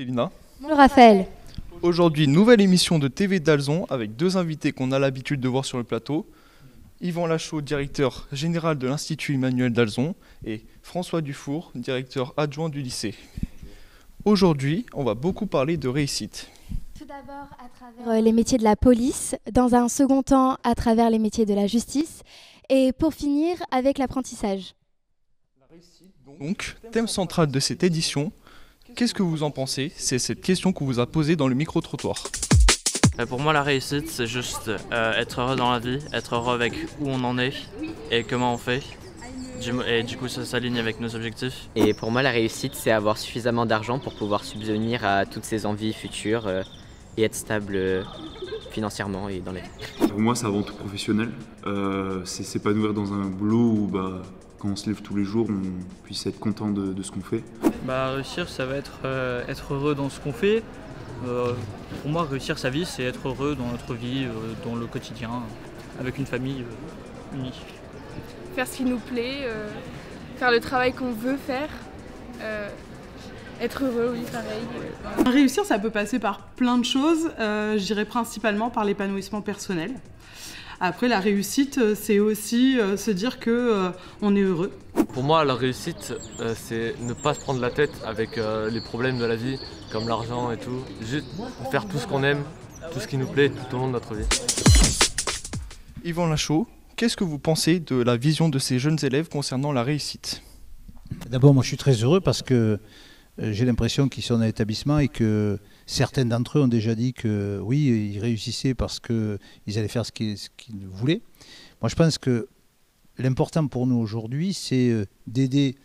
Elina. Bonjour Raphaël. Aujourd'hui, nouvelle émission de TV d'Alzon avec deux invités qu'on a l'habitude de voir sur le plateau. Yvan Lachaud, directeur général de l'Institut Emmanuel d'Alzon, et François Dufour, directeur adjoint du lycée. Aujourd'hui, on va beaucoup parler de réussite. Tout d'abord à travers les métiers de la police, dans un second temps à travers les métiers de la justice, et pour finir avec l'apprentissage. La réussite, donc, thème central de cette édition. Qu'est-ce que vous en pensez? C'est cette question qu'on vous a posée dans le micro-trottoir. Pour moi, la réussite, c'est juste être heureux dans la vie, être heureux avec où on en est et comment on fait. Et du coup, ça s'aligne avec nos objectifs. Et pour moi, la réussite, c'est avoir suffisamment d'argent pour pouvoir subvenir à toutes ses envies futures et être stable financièrement et dans la vie. Pour moi, c'est avant tout professionnel. C'est s'épanouir dans un boulot où quand on se lève tous les jours, on puisse être content de ce qu'on fait. Réussir, ça va être heureux dans ce qu'on fait. Pour moi, réussir sa vie, c'est être heureux dans notre vie, dans le quotidien, avec une famille unie. Faire ce qui nous plaît, faire le travail qu'on veut faire, être heureux, oui, pareil. Réussir, ça peut passer par plein de choses, je dirais principalement par l'épanouissement personnel. Après, la réussite, c'est aussi se dire qu'on est heureux. Pour moi, la réussite, c'est ne pas se prendre la tête avec les problèmes de la vie, comme l'argent et tout. Juste faire tout ce qu'on aime, tout ce qui nous plaît tout au long de notre vie. Yvan Lachaud, qu'est-ce que vous pensez de la vision de ces jeunes élèves concernant la réussite? D'abord, moi je suis très heureux parce que j'ai l'impression qu'ils sont dans l'établissement et que certains d'entre eux ont déjà dit que oui, ils réussissaient parce qu'ils allaient faire ce qu'ils voulaient. Moi je pense que l'important pour nous aujourd'hui, c'est d'aider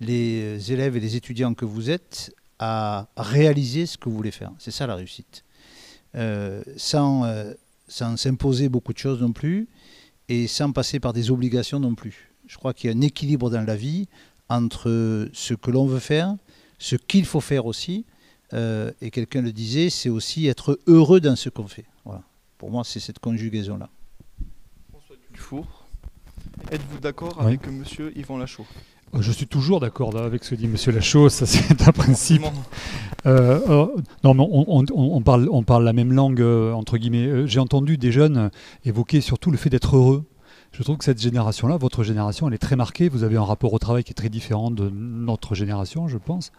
les élèves et les étudiants que vous êtes à réaliser ce que vous voulez faire. C'est ça la réussite. Sans s'imposer beaucoup de choses non plus et sans passer par des obligations non plus. Je crois qu'il y a un équilibre dans la vie entre ce que l'on veut faire, ce qu'il faut faire aussi, et quelqu'un le disait, c'est aussi être heureux dans ce qu'on fait. Voilà. Pour moi, c'est cette conjugaison-là. François Dufour, êtes-vous d'accord avec monsieur Yvan Lachaud? Je suis toujours d'accord avec ce que dit monsieur Lachaud, ça c'est un principe. Non, mais on parle la même langue, entre guillemets. J'ai entendu des jeunes évoquer surtout le fait d'être heureux. Je trouve que cette génération-là, votre génération, elle est très marquée. Vous avez un rapport au travail qui est très différent de notre génération, je pense.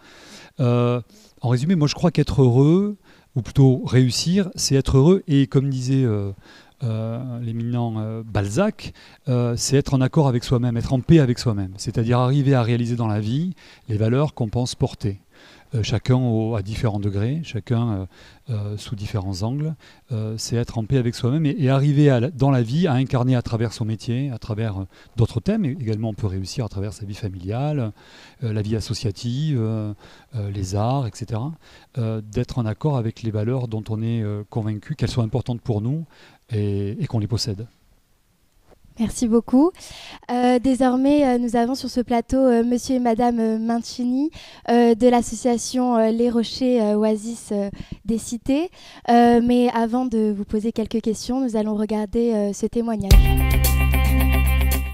En résumé, moi je crois qu'être heureux, ou plutôt réussir, c'est être heureux. Et comme disait l'éminent Balzac, c'est être en accord avec soi-même, être en paix avec soi-même. C'est-à-dire arriver à réaliser dans la vie les valeurs qu'on pense porter. Chacun à différents degrés, chacun sous différents angles, c'est être en paix avec soi-même et arriver dans la vie à incarner à travers son métier, à travers d'autres thèmes. Également, on peut réussir à travers sa vie familiale, la vie associative, les arts, etc. D'être en accord avec les valeurs dont on est convaincu qu'elles sont importantes pour nous et qu'on les possède. Merci beaucoup. Désormais, nous avons sur ce plateau monsieur et madame Mancini de l'association Les Rochers Oasis des Cités. Mais avant de vous poser quelques questions, nous allons regarder ce témoignage.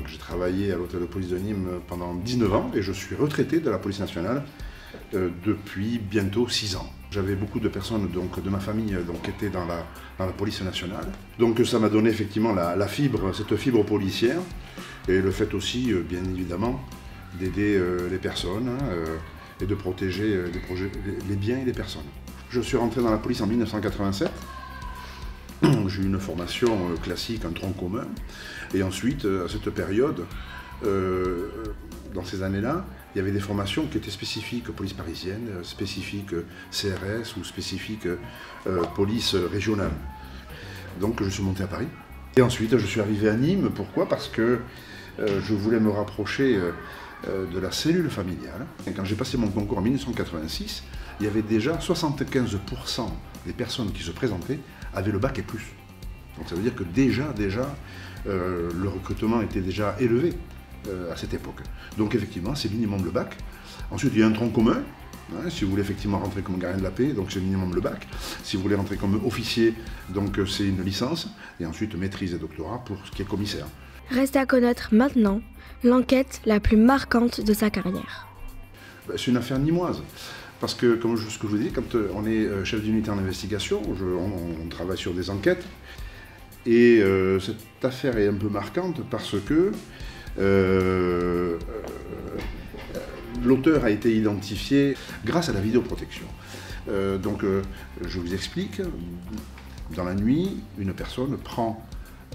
J'ai travaillé à l'hôtel de police de Nîmes pendant 19 ans et je suis retraité de la police nationale depuis bientôt 6 ans. J'avais beaucoup de personnes de ma famille qui étaient dans la police nationale. Donc ça m'a donné effectivement cette fibre policière et le fait aussi, bien évidemment, d'aider les personnes et de protéger les biens et les personnes. Je suis rentré dans la police en 1987. J'ai eu une formation classique, un tronc commun. Et ensuite, à cette période, dans ces années-là, il y avait des formations qui étaient spécifiques police parisienne, spécifiques CRS ou spécifiques police régionale. Donc je suis monté à Paris. Et ensuite je suis arrivé à Nîmes. Pourquoi? Parce que je voulais me rapprocher de la cellule familiale. Et quand j'ai passé mon concours en 1986, il y avait déjà 75% des personnes qui se présentaient avaient le bac et plus. Donc ça veut dire que déjà le recrutement était déjà élevé à cette époque. Donc effectivement, c'est minimum le bac. Ensuite, il y a un tronc commun. Si vous voulez effectivement rentrer comme gardien de la paix, donc c'est minimum le bac. Si vous voulez rentrer comme officier, donc c'est une licence. Et ensuite, maîtrise et doctorat pour ce qui est commissaire. Reste à connaître maintenant l'enquête la plus marquante de sa carrière. C'est une affaire nîmoise. Parce que, comme ce que je vous dis, quand on est chef d'unité en investigation, on travaille sur des enquêtes. Et cette affaire est un peu marquante parce que l'auteur a été identifié grâce à la vidéoprotection. Je vous explique. Dans la nuit, une personne prend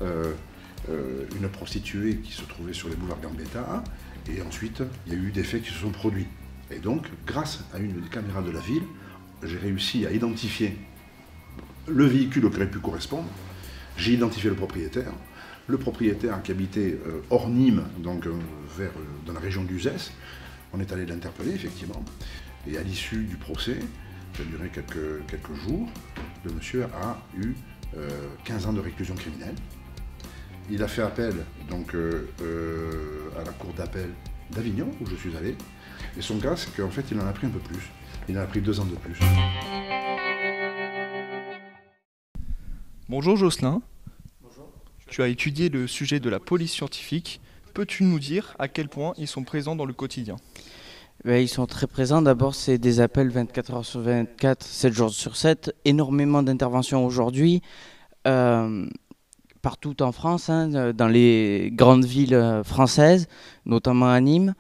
une prostituée qui se trouvait sur les boulevards Gambetta, et ensuite, il y a eu des faits qui se sont produits. Et donc, grâce à une des caméras de la ville, j'ai réussi à identifier le véhicule auquel aurait pu correspondre. J'ai identifié le propriétaire qui habitait hors Nîmes, donc dans la région d'Uzès. On est allé l'interpeller, effectivement. Et à l'issue du procès, qui a duré quelques jours, le monsieur a eu 15 ans de réclusion criminelle. Il a fait appel donc, à la cour d'appel d'Avignon, où je suis allé. Et son cas, c'est qu'en fait, il en a pris un peu plus. Il en a pris 2 ans de plus. Bonjour Jocelyn. Bonjour. Tu as étudié le sujet de la police scientifique. Peux-tu nous dire à quel point ils sont présents dans le quotidien ? Ils sont très présents. D'abord, c'est des appels 24 heures sur 24, 7 jours sur 7. Énormément d'interventions aujourd'hui, partout en France, dans les grandes villes françaises, notamment à Nîmes.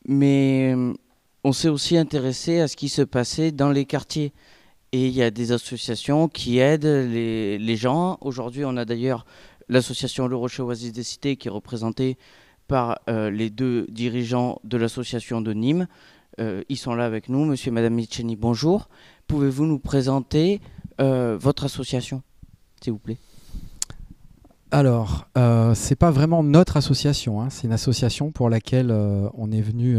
Mais on s'est aussi intéressé à ce qui se passait dans les quartiers. Et il y a des associations qui aident les gens. Aujourd'hui, on a d'ailleurs l'association Le Rocher Oasis des Cités qui est représentée par les 2 dirigeants de l'association de Nîmes. Ils sont là avec nous. Monsieur et Madame Mitcheni, bonjour. Pouvez-vous nous présenter votre association, s'il vous plaît ? Alors, c'est pas vraiment notre association, c'est une association pour laquelle on est venu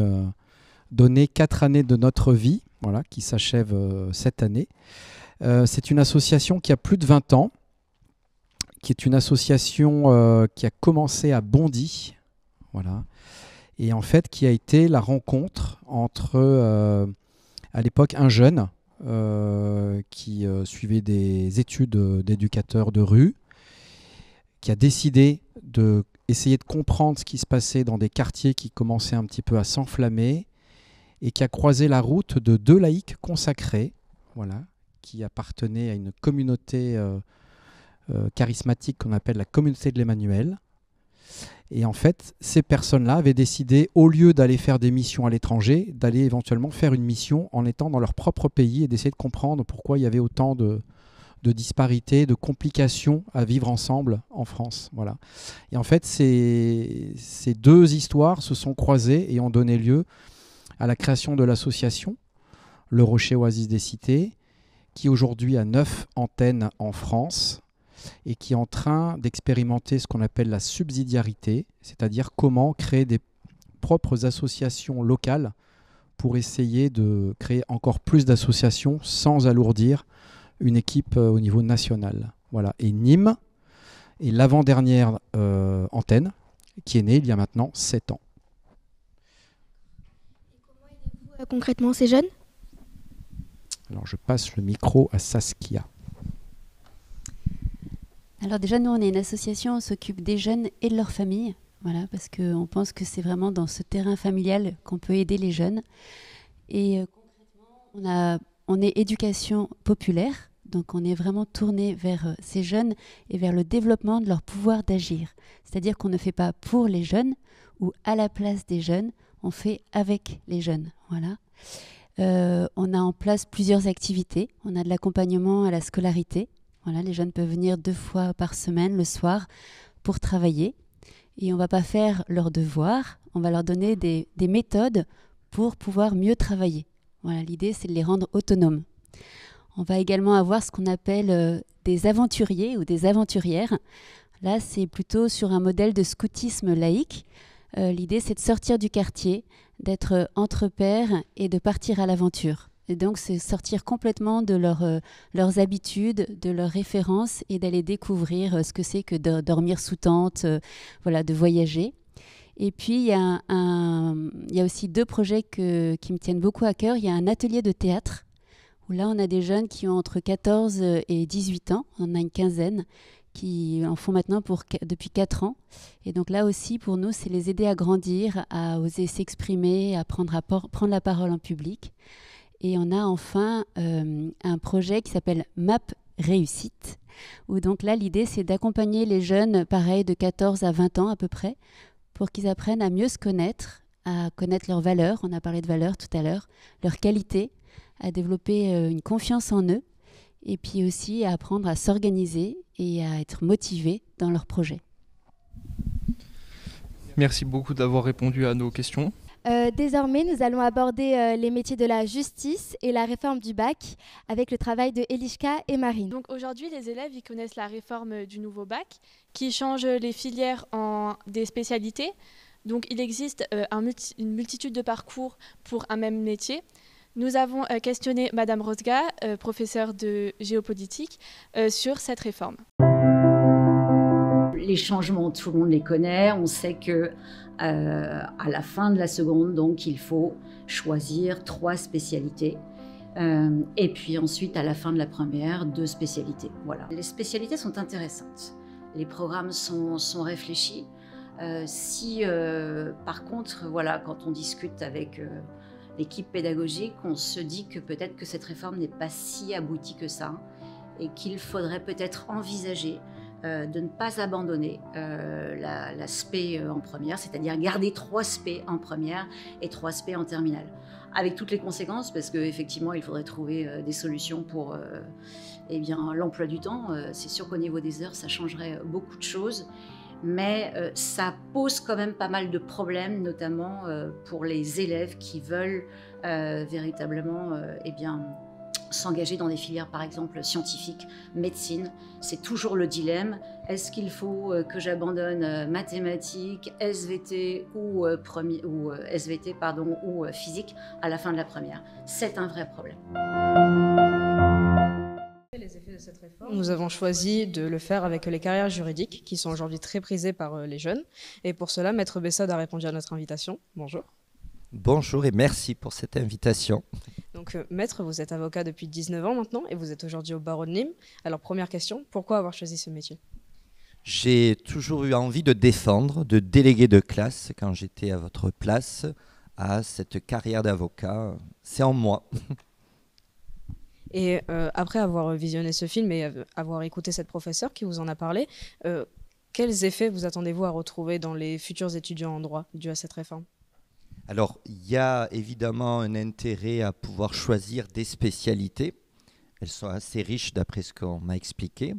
donner 4 années de notre vie, voilà, qui s'achève cette année. C'est une association qui a plus de 20 ans, qui est une association qui a commencé à Bondy, voilà, et en fait qui a été la rencontre entre, à l'époque, un jeune qui suivait des études d'éducateur de rue, qui a décidé d'essayer de comprendre ce qui se passait dans des quartiers qui commençaient un petit peu à s'enflammer et qui a croisé la route de 2 laïcs consacrés, voilà, qui appartenaient à une communauté charismatique qu'on appelle la communauté de l'Emmanuel. Et en fait, ces personnes-là avaient décidé, au lieu d'aller faire des missions à l'étranger, d'aller éventuellement faire une mission en étant dans leur propre pays et d'essayer de comprendre pourquoi il y avait autant de disparités, de complications à vivre ensemble en France. Voilà. Et en fait, ces 2 histoires se sont croisées et ont donné lieu à la création de l'association Le Rocher Oasis des Cités, qui aujourd'hui a 9 antennes en France et qui est en train d'expérimenter ce qu'on appelle la subsidiarité, c'est-à-dire comment créer des propres associations locales pour essayer de créer encore plus d'associations sans alourdir une équipe au niveau national. Voilà. Et Nîmes est l'avant-dernière antenne qui est née il y a maintenant 7 ans. Et comment aidez-vous concrètement ces jeunes ? Alors je passe le micro à Saskia. Alors déjà, nous, on est une association, on s'occupe des jeunes et de leurs familles, voilà, parce qu'on pense que c'est vraiment dans ce terrain familial qu'on peut aider les jeunes. Et concrètement, on est éducation populaire, donc on est vraiment tourné vers ces jeunes et vers le développement de leur pouvoir d'agir. C'est-à-dire qu'on ne fait pas pour les jeunes ou à la place des jeunes, on fait avec les jeunes. Voilà. On a en place plusieurs activités. On a de l'accompagnement à la scolarité. Voilà, les jeunes peuvent venir 2 fois par semaine, le soir, pour travailler. Et on ne va pas faire leurs devoirs, on va leur donner des méthodes pour pouvoir mieux travailler. Voilà, l'idée, c'est de les rendre autonomes. On va également avoir ce qu'on appelle des aventuriers ou des aventurières. Là, c'est plutôt sur un modèle de scoutisme laïque. L'idée, c'est de sortir du quartier, d'être entre pairs et de partir à l'aventure. Et donc, c'est sortir complètement de leurs habitudes, de leurs références et d'aller découvrir ce que c'est que de dormir sous tente, voilà, de voyager. Et puis, il y a aussi 2 projets qui me tiennent beaucoup à cœur. Il y a un atelier de théâtre, où là, on a des jeunes qui ont entre 14 et 18 ans. On en a une quinzaine qui en font maintenant depuis 4 ans. Et donc là aussi, pour nous, c'est les aider à grandir, à oser s'exprimer, à prendre la parole en public. Et on a enfin un projet qui s'appelle MAP Réussite, où donc là, l'idée, c'est d'accompagner les jeunes, pareil, de 14 à 20 ans à peu près, pour qu'ils apprennent à mieux se connaître, à connaître leurs valeurs, on a parlé de valeurs tout à l'heure, leurs qualités, à développer une confiance en eux, et puis aussi à apprendre à s'organiser et à être motivés dans leurs projets. Merci beaucoup d'avoir répondu à nos questions. Désormais, nous allons aborder les métiers de la justice et la réforme du bac avec le travail de Eliska et Marine. Donc aujourd'hui, les élèves ils connaissent la réforme du nouveau bac qui change les filières en des spécialités. Donc il existe une multitude de parcours pour un même métier. Nous avons questionné Madame Rosga, professeure de géopolitique, sur cette réforme. Les changements, tout le monde les connaît. On sait que à la fin de la seconde, donc, il faut choisir 3 spécialités. Et puis ensuite, à la fin de la première, 2 spécialités. Voilà. Les spécialités sont intéressantes. Les programmes sont réfléchis. Si, par contre, voilà, quand on discute avec l'équipe pédagogique, on se dit que peut-être que cette réforme n'est pas si aboutie que ça et qu'il faudrait peut-être envisager de ne pas abandonner la spé en première, c'est-à-dire garder 3 spé en première et 3 spé en terminale. Avec toutes les conséquences, parce qu'effectivement, il faudrait trouver des solutions pour eh bien, l'emploi du temps. C'est sûr qu'au niveau des heures, ça changerait beaucoup de choses. Mais ça pose quand même pas mal de problèmes, notamment pour les élèves qui veulent véritablement eh bien, s'engager dans des filières, par exemple, scientifiques, médecine. C'est toujours le dilemme. Est-ce qu'il faut que j'abandonne mathématiques, SVT ou physique à la fin de la première? C'est un vrai problème. Les effets de cette réforme, nous avons choisi de le faire avec les carrières juridiques qui sont aujourd'hui très prisées par les jeunes. Et pour cela, Maître Bessade a répondu à notre invitation. Bonjour. Bonjour et merci pour cette invitation. Donc Maître, vous êtes avocat depuis 19 ans maintenant et vous êtes aujourd'hui au barreau de Nîmes. Alors première question, pourquoi avoir choisi ce métier? J'ai toujours eu envie de défendre, de déléguer de classe quand j'étais à votre place à cette carrière d'avocat. C'est en moi. Et après avoir visionné ce film et avoir écouté cette professeure qui vous en a parlé, quels effets vous attendez-vous à retrouver dans les futurs étudiants en droit dû à cette réforme? Alors, il y a évidemment un intérêt à pouvoir choisir des spécialités. Elles sont assez riches d'après ce qu'on m'a expliqué.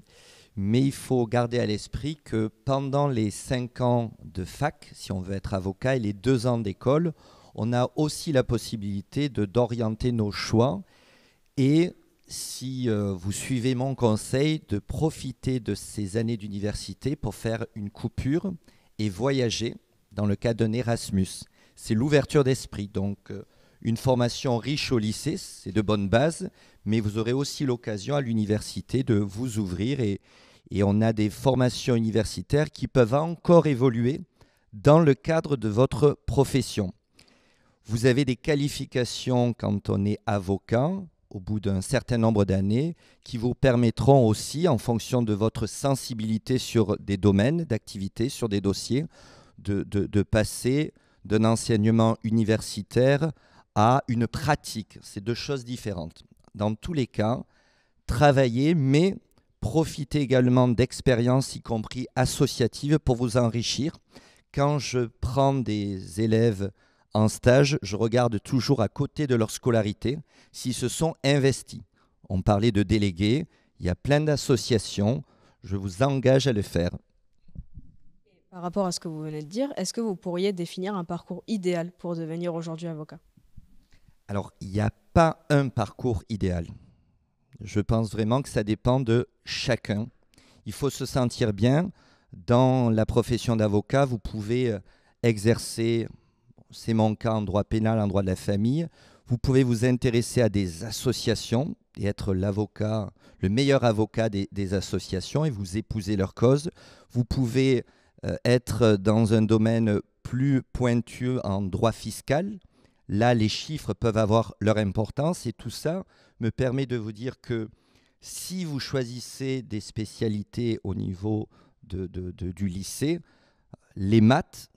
Mais il faut garder à l'esprit que pendant les 5 ans de fac, si on veut être avocat, et les 2 ans d'école, on a aussi la possibilité d'orienter nos choix. Et si vous suivez mon conseil, de profiter de ces années d'université pour faire une coupure et voyager dans le cadre d'un Erasmus. C'est l'ouverture d'esprit. Donc, une formation riche au lycée, c'est de bonnes bases, mais vous aurez aussi l'occasion à l'université de vous ouvrir. Et on a des formations universitaires qui peuvent encore évoluer dans le cadre de votre profession. Vous avez des qualifications quand on est avocat, au bout d'un certain nombre d'années, qui vous permettront aussi, en fonction de votre sensibilité sur des domaines d'activité, sur des dossiers, de passer d'un enseignement universitaire à une pratique. C'est 2 choses différentes. Dans tous les cas, travaillez, mais profitez également d'expériences, y compris associatives, pour vous enrichir. Quand je prends des élèves en stage, je regarde toujours à côté de leur scolarité s'ils se sont investis. On parlait de délégués, il y a plein d'associations, je vous engage à le faire. Par rapport à ce que vous venez de dire, est-ce que vous pourriez définir un parcours idéal pour devenir aujourd'hui avocat? Alors, il n'y a pas un parcours idéal. Je pense vraiment que ça dépend de chacun. Il faut se sentir bien. Dans la profession d'avocat, vous pouvez exercer, c'est mon cas en droit pénal, en droit de la famille, vous pouvez vous intéresser à des associations et être l'avocat, le meilleur avocat des associations et vous épouser leur cause. Vous pouvez être dans un domaine plus pointu en droit fiscal. Là, les chiffres peuvent avoir leur importance et tout ça me permet de vous dire que si vous choisissez des spécialités au niveau du lycée, les maths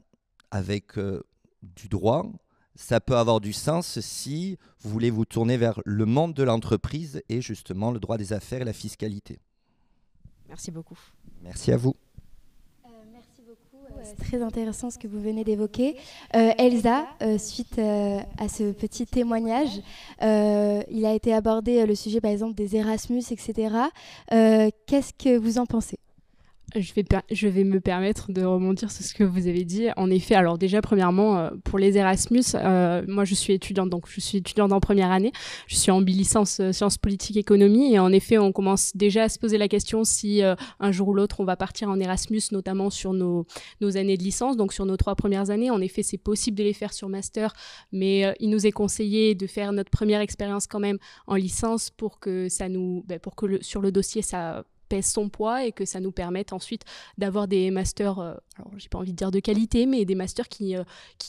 avec du droit, ça peut avoir du sens si vous voulez vous tourner vers le monde de l'entreprise et justement le droit des affaires et la fiscalité. Merci beaucoup. Merci à vous. Merci beaucoup. C'est très intéressant ce que vous venez d'évoquer. Elsa, suite à ce petit témoignage, il a été abordé le sujet par exemple des Erasmus, etc. Qu'est-ce que vous en pensez ? Je vais me permettre de rebondir sur ce que vous avez dit. En effet, alors déjà, premièrement, pour les Erasmus, moi je suis étudiante, donc je suis étudiante en première année. Je suis en bi-licence sciences politiques économie et en effet, on commence déjà à se poser la question si un jour ou l'autre on va partir en Erasmus, notamment sur nos années de licence, donc sur nos 3 premières années. En effet, c'est possible de les faire sur master, mais il nous est conseillé de faire notre première expérience quand même en licence pour que ça nous, sur le dossier ça pèse son poids et que ça nous permette ensuite d'avoir des masters, alors j'ai pas envie de dire de qualité, mais des masters qui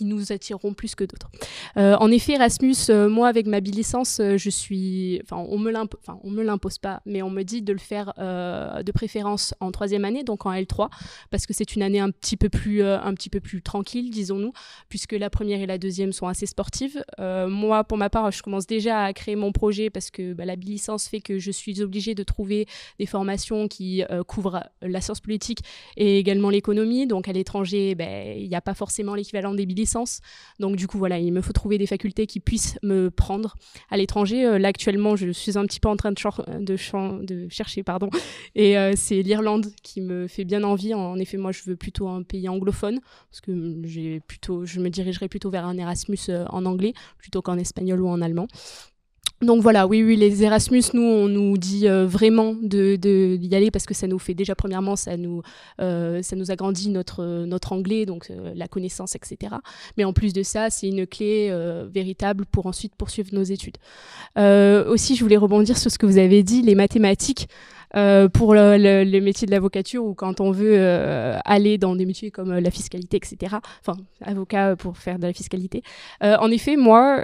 nous attireront plus que d'autres. En effet, Erasmus, moi avec ma bi-licence, on me l'impose pas, mais on me dit de le faire de préférence en 3e année, donc en L3, parce que c'est une année un petit peu plus tranquille, disons-nous, puisque la première et la deuxième sont assez sportives. Moi, pour ma part, je commence déjà à créer mon projet parce que la bi-licence fait que je suis obligée de trouver des formations qui couvrent la science politique et également l'économie. Donc à l'étranger, il n'y a pas forcément l'équivalent des bi-licences. Donc du coup, voilà, il me faut trouver des facultés qui puissent me prendre à l'étranger. Là, actuellement, je suis un petit peu en train de chercher, et c'est l'Irlande qui me fait bien envie. En effet, moi, je veux plutôt un pays anglophone parce que je me dirigerai plutôt vers un Erasmus en anglais plutôt qu'en espagnol ou en allemand. Donc voilà, oui, les Erasmus, nous, on nous dit vraiment d'y aller parce que ça nous fait déjà, premièrement, ça nous agrandit notre anglais, donc la connaissance, etc. Mais en plus de ça, c'est une clé véritable pour ensuite poursuivre nos études. Aussi, je voulais rebondir sur ce que vous avez dit, les mathématiques. Pour le métier de l'avocature ou quand on veut aller dans des métiers comme la fiscalité, etc. Enfin, avocat pour faire de la fiscalité. En effet, moi,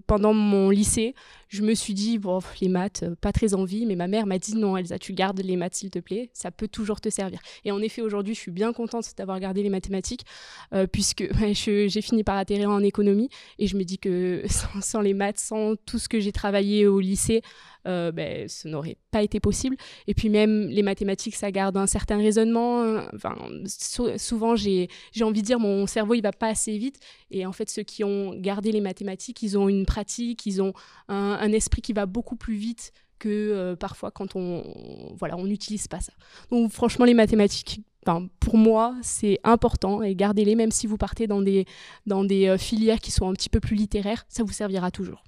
pendant mon lycée, je me suis dit, bon, les maths, pas très envie, mais ma mère m'a dit, non, Elsa, tu gardes les maths, s'il te plaît, ça peut toujours te servir. Et en effet, aujourd'hui, je suis bien contente d'avoir gardé les mathématiques, puisque j'ai fini par atterrir en économie, et je me dis que sans les maths, sans tout ce que j'ai travaillé au lycée, ça n'aurait pas été possible. Et puis même, les mathématiques, ça garde un certain raisonnement. Souvent, j'ai envie de dire, mon cerveau, il va pas assez vite. Et en fait, ceux qui ont gardé les mathématiques, ils ont une pratique, ils ont un esprit qui va beaucoup plus vite que parfois quand on n'utilise pas ça. Donc franchement, les mathématiques, pour moi, c'est important et gardez-les, même si vous partez dans des filières qui sont un petit peu plus littéraires, ça vous servira toujours.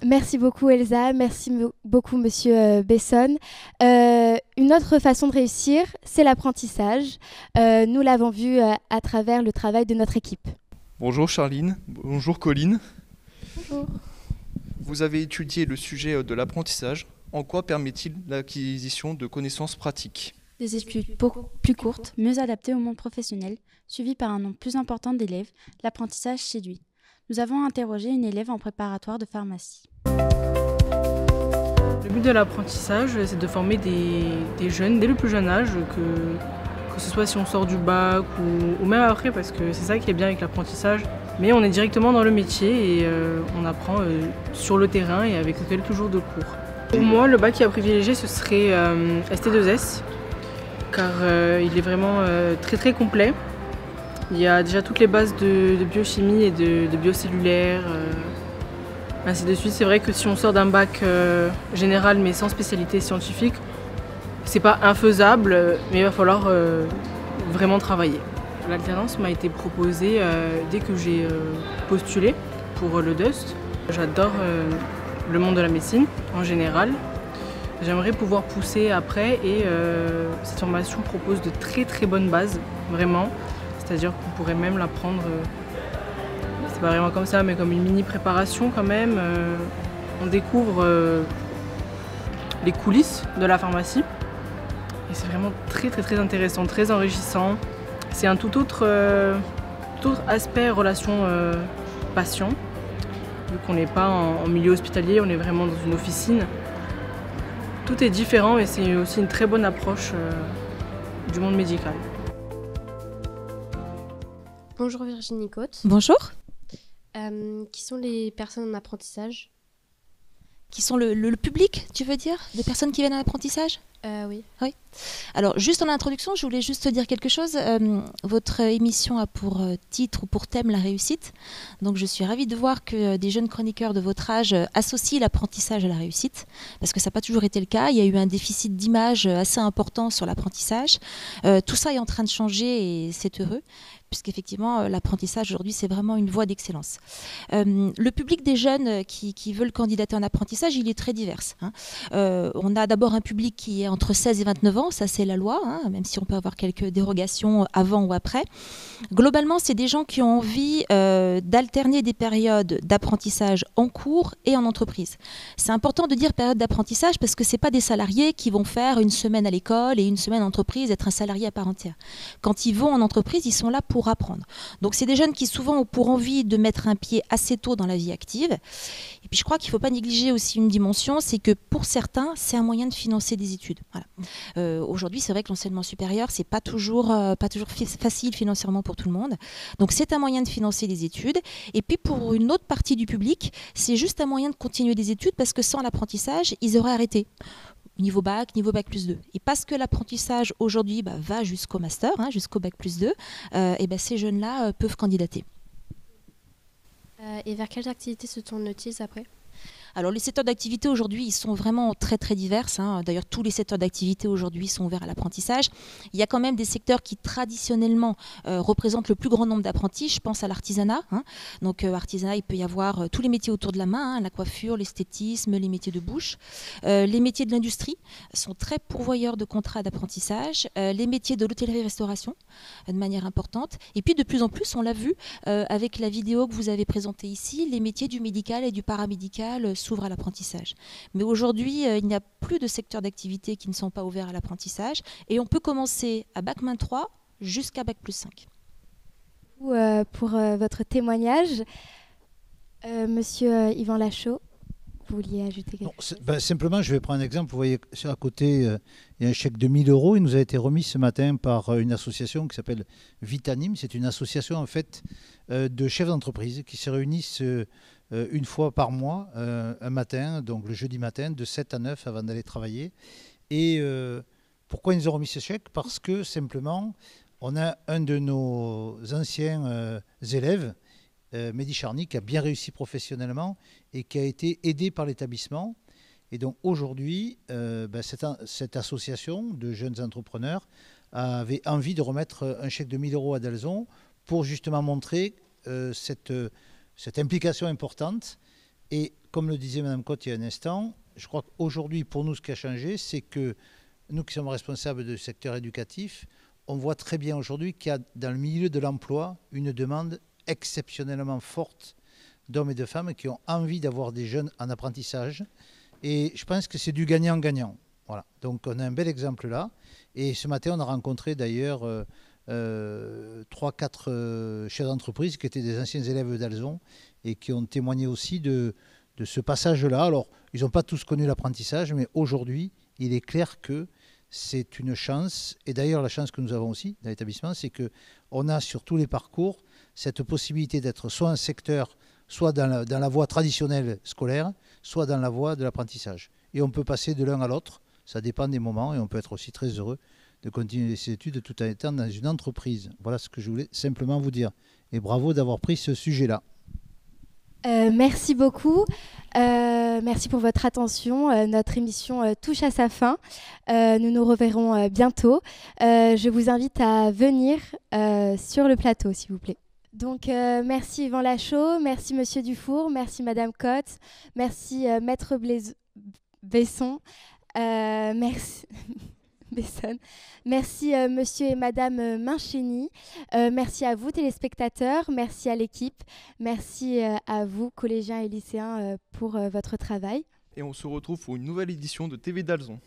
Merci beaucoup Elsa, merci beaucoup Monsieur Besson. Une autre façon de réussir, c'est l'apprentissage. Nous l'avons vu à travers le travail de notre équipe. Bonjour Charline, bonjour Colline. Bonjour. Vous avez étudié le sujet de l'apprentissage. En quoi permet-il l'acquisition de connaissances pratiques ? Des études beaucoup plus courtes, mieux adaptées au monde professionnel, suivies par un nombre plus important d'élèves, l'apprentissage séduit. Nous avons interrogé une élève en préparatoire de pharmacie. Le but de l'apprentissage, c'est de former des jeunes dès le plus jeune âge, que ce soit si on sort du bac ou même après, parce que c'est ça qui est bien avec l'apprentissage. Mais on est directement dans le métier et on apprend sur le terrain et avec quelques jours de cours. Pour moi, le bac à privilégier, ce serait ST2S, car il est vraiment très très complet. Il y a déjà toutes les bases de biochimie et de biocellulaire, ainsi de suite. C'est vrai que si on sort d'un bac général mais sans spécialité scientifique, c'est pas infaisable, mais il va falloir vraiment travailler. L'alternance m'a été proposée dès que j'ai postulé pour le DUST. J'adore le monde de la médecine en général. J'aimerais pouvoir pousser après et cette formation propose de très très bonnes bases, vraiment. C'est-à-dire qu'on pourrait même la prendre, c'est pas vraiment comme ça, mais comme une mini préparation quand même. On découvre les coulisses de la pharmacie et c'est vraiment très très très intéressant, très enrichissant. C'est un tout autre aspect relation patient, vu qu'on n'est pas en milieu hospitalier, on est vraiment dans une officine. Tout est différent et c'est aussi une très bonne approche du monde médical. Bonjour Virginie Côte. Bonjour. Qui sont les personnes en apprentissage? Qui sont le public, tu veux dire? Des personnes qui viennent à l'apprentissage? Oui. Oui. Alors, juste en introduction, je voulais juste te dire quelque chose. Votre émission a pour titre ou pour thème la réussite. Donc, je suis ravie de voir que des jeunes chroniqueurs de votre âge associent l'apprentissage à la réussite, parce que ça n'a pas toujours été le cas. Il y a eu un déficit d'image assez important sur l'apprentissage. Tout ça est en train de changer et c'est heureux, puisqu'effectivement, l'apprentissage aujourd'hui, c'est vraiment une voie d'excellence. Le public des jeunes qui veulent candidater en apprentissage, il est très divers. On a d'abord un public qui est entre 16 et 29 ans, ça c'est la loi, même si on peut avoir quelques dérogations avant ou après. Globalement, c'est des gens qui ont envie d'alterner des périodes d'apprentissage en cours et en entreprise. C'est important de dire période d'apprentissage parce que ce n'est pas des salariés qui vont faire une semaine à l'école et une semaine en entreprise, être un salarié à part entière. Quand ils vont en entreprise, ils sont là pour apprendre. Donc c'est des jeunes qui souvent ont pour envie de mettre un pied assez tôt dans la vie active. Et puis je crois qu'il ne faut pas négliger aussi une dimension, c'est que pour certains, c'est un moyen de financer des études. Voilà. Aujourd'hui, c'est vrai que l'enseignement supérieur, c'est pas toujours facile financièrement pour tout le monde. Donc c'est un moyen de financer des études. Et puis pour une autre partie du public, c'est juste un moyen de continuer des études parce que sans l'apprentissage, ils auraient arrêté. Niveau bac plus 2. Et parce que l'apprentissage aujourd'hui va jusqu'au master, jusqu'au bac plus 2, ces jeunes-là peuvent candidater. Et vers quelles activités se tournent-ils après ? Alors les secteurs d'activité aujourd'hui, ils sont vraiment très très divers. D'ailleurs, tous les secteurs d'activité aujourd'hui sont ouverts à l'apprentissage. Il y a quand même des secteurs qui traditionnellement représentent le plus grand nombre d'apprentis. Je pense à l'artisanat. Donc artisanat, il peut y avoir tous les métiers autour de la main, la coiffure, l'esthétisme, les métiers de bouche. Les métiers de l'industrie sont très pourvoyeurs de contrats d'apprentissage. Les métiers de l'hôtellerie-restauration, de manière importante. Et puis de plus en plus, on l'a vu avec la vidéo que vous avez présentée ici, les métiers du médical et du paramédical s'ouvrent à l'apprentissage. Mais aujourd'hui, il n'y a plus de secteurs d'activité qui ne sont pas ouverts à l'apprentissage et on peut commencer à bac-3 jusqu'à bac plus 5. Pour votre témoignage, Monsieur Yvan Lachaud, vous vouliez ajouter quelque chose? Simplement, je vais prendre un exemple. Vous voyez, à côté, il y a un chèque de 1 000 €. Il nous a été remis ce matin par une association qui s'appelle Vitanim. C'est une association en fait de chefs d'entreprise qui se réunissent une fois par mois, un matin, donc le jeudi matin, de 7 à 9 avant d'aller travailler. Et pourquoi ils nous ont remis ce chèque? Parce que simplement, on a un de nos anciens élèves, Mehdi Charny, qui a bien réussi professionnellement et qui a été aidé par l'établissement. Et donc aujourd'hui, cette association de jeunes entrepreneurs avait envie de remettre un chèque de 1 000 € à Dalzon pour justement montrer cette implication importante. Et comme le disait Mme Côte il y a un instant, je crois qu'aujourd'hui, pour nous, ce qui a changé, c'est que nous qui sommes responsables du secteur éducatif, on voit très bien aujourd'hui qu'il y a dans le milieu de l'emploi une demande exceptionnellement forte d'hommes et de femmes qui ont envie d'avoir des jeunes en apprentissage. Et je pense que c'est du gagnant-gagnant. Voilà. Donc on a un bel exemple là. Et ce matin, on a rencontré d'ailleurs 3-4 chefs d'entreprise qui étaient des anciens élèves d'Alzon et qui ont témoigné aussi de ce passage-là. Alors, ils n'ont pas tous connu l'apprentissage, mais aujourd'hui, il est clair que c'est une chance. Et d'ailleurs, la chance que nous avons aussi dans l'établissement, c'est qu'on a sur tous les parcours cette possibilité d'être soit un secteur, soit dans la voie traditionnelle scolaire, soit dans la voie de l'apprentissage. Et on peut passer de l'un à l'autre, ça dépend des moments, et on peut être aussi très heureux de continuer ses études tout en étant dans une entreprise. Voilà ce que je voulais simplement vous dire. Et bravo d'avoir pris ce sujet-là. Merci beaucoup. Merci pour votre attention. Notre émission touche à sa fin. Nous nous reverrons bientôt. Je vous invite à venir sur le plateau, s'il vous plaît. Donc, merci Yvan Lachaud, merci Monsieur Dufour, merci Madame Côte, merci Maître Besson, merci... Besson. Merci Monsieur et Madame Minchini. Merci à vous téléspectateurs, merci à l'équipe, merci à vous collégiens et lycéens pour votre travail. Et on se retrouve pour une nouvelle édition de TV Dalzon.